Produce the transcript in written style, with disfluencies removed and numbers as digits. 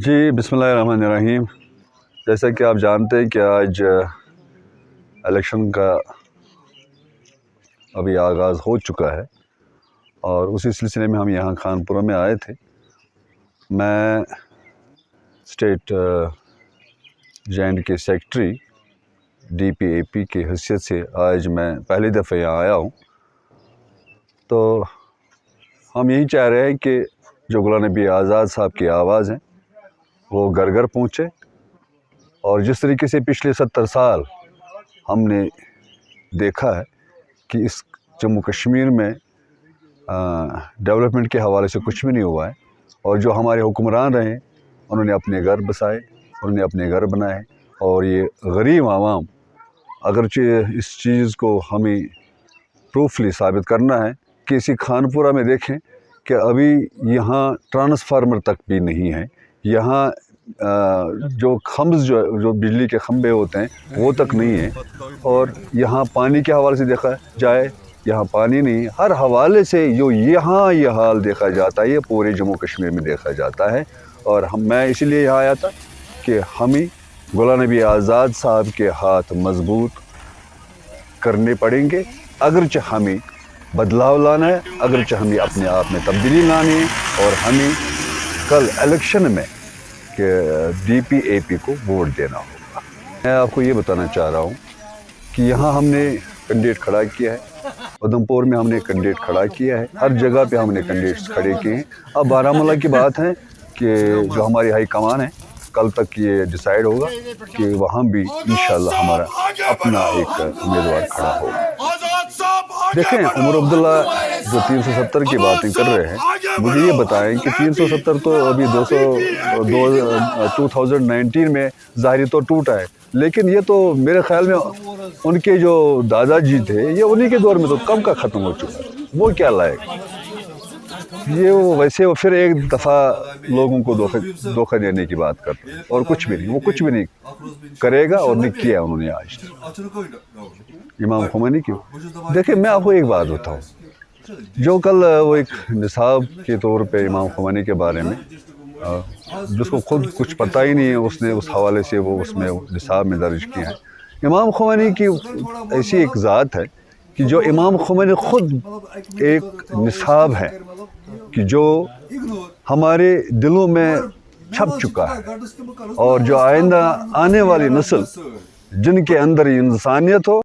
جی بسم اللہ الرحمن الرحیم۔ جیسا کہ آپ جانتے ہیں کہ آج الیکشن کا ابھی آغاز ہو چکا ہے اور اسی سلسلے میں ہم یہاں خانپورہ میں آئے تھے۔ میں اسٹیٹ JNK سیکٹری DPAP کی حیثیت سے آج میں پہلی دفعہ یہاں آیا ہوں، تو ہم یہی چاہ رہے ہیں کہ جو غلام نبی آزاد صاحب کی آواز ہیں وہ گھر گھر پہنچے، اور جس طریقے سے پچھلے 70 سال ہم نے دیکھا ہے کہ اس جموں کشمیر میں ڈیولپمنٹ کے حوالے سے کچھ بھی نہیں ہوا ہے، اور جو ہمارے حکمران رہے انہوں نے اپنے گھر بسائے، انہوں نے اپنے گھر بنائے، اور یہ غریب عوام اگرچہ اس چیز کو ہمیں پروفلی ثابت کرنا ہے کہ اسی خانپورہ میں دیکھیں کہ ابھی یہاں ٹرانسفارمر تک بھی نہیں ہے، یہاں جو خمز جو بجلی کے کھمبے ہوتے ہیں وہ تک نہیں ہیں، اور یہاں پانی کے حوالے سے دیکھا جائے یہاں پانی نہیں ہے۔ ہر حوالے سے جو یہاں یہ حال دیکھا جاتا ہے یہ پورے جموں کشمیر میں دیکھا جاتا ہے، اور میں اسی لیے یہاں آیا تھا کہ ہمیں غلام نبی آزاد صاحب کے ہاتھ مضبوط کرنے پڑیں گے، اگرچہ ہمیں بدلاؤ لانا ہے، اگرچہ ہمیں اپنے آپ میں تبدیلی لانی ہے، اور ہمیں کل الیکشن میں کہ DPAP کو ووٹ دینا ہوگا۔ میں آپ کو یہ بتانا چاہ رہا ہوں کہ یہاں ہم نے کینڈیڈیٹ کھڑا کیا ہے، ادھمپور میں ہم نے کینڈیڈیٹ کھڑا کیا ہے، ہر جگہ پہ ہم نے کینڈیڈیٹس کھڑے کیے ہیں۔ اب بارہمولہ کی بات ہے کہ جو ہماری ہائی کمان ہے کل تک یہ ڈیسائیڈ ہوگا کہ وہاں بھی انشاءاللہ ہمارا اپنا ایک امیدوار کھڑا ہوگا۔ دیکھیں عمر عبداللہ جو 370 کی باتیں کر رہے ہیں، مجھے یہ بتائیں کہ 370 تو ابھی 2019 میں ظاہری طور ٹوٹا ہے، لیکن یہ تو میرے خیال میں ان کے جو دادا جی تھے یہ انہی کے دور میں تو کم کا ختم ہو چکا ہے، وہ کیا لائے گا یہ ویسے وہ پھر ایک دفعہ لوگوں کو دھوکہ دینے کی بات کرتے ہیں، اور کچھ بھی نہیں، وہ کچھ بھی نہیں کرے گا اور نہیں کیا انہوں نے آج تک۔ امام خمینی کی دیکھیں میں آپ کو ایک بات بتاؤں، جو کل وہ ایک نصاب کے طور پہ امام خمینی کے بارے میں جس کو خود کچھ پتہ ہی نہیں ہے، اس نے اس حوالے سے وہ اس میں نصاب میں درج کیا ہے۔ امام خمینی کی ایسی ایک ذات ہے کہ جو امام خمینی خود ایک نصاب ہے کہ جو ہمارے دلوں میں چھپ چکا ہے، اور جو آئندہ آنے والی نسل جن کے اندر انسانیت ہو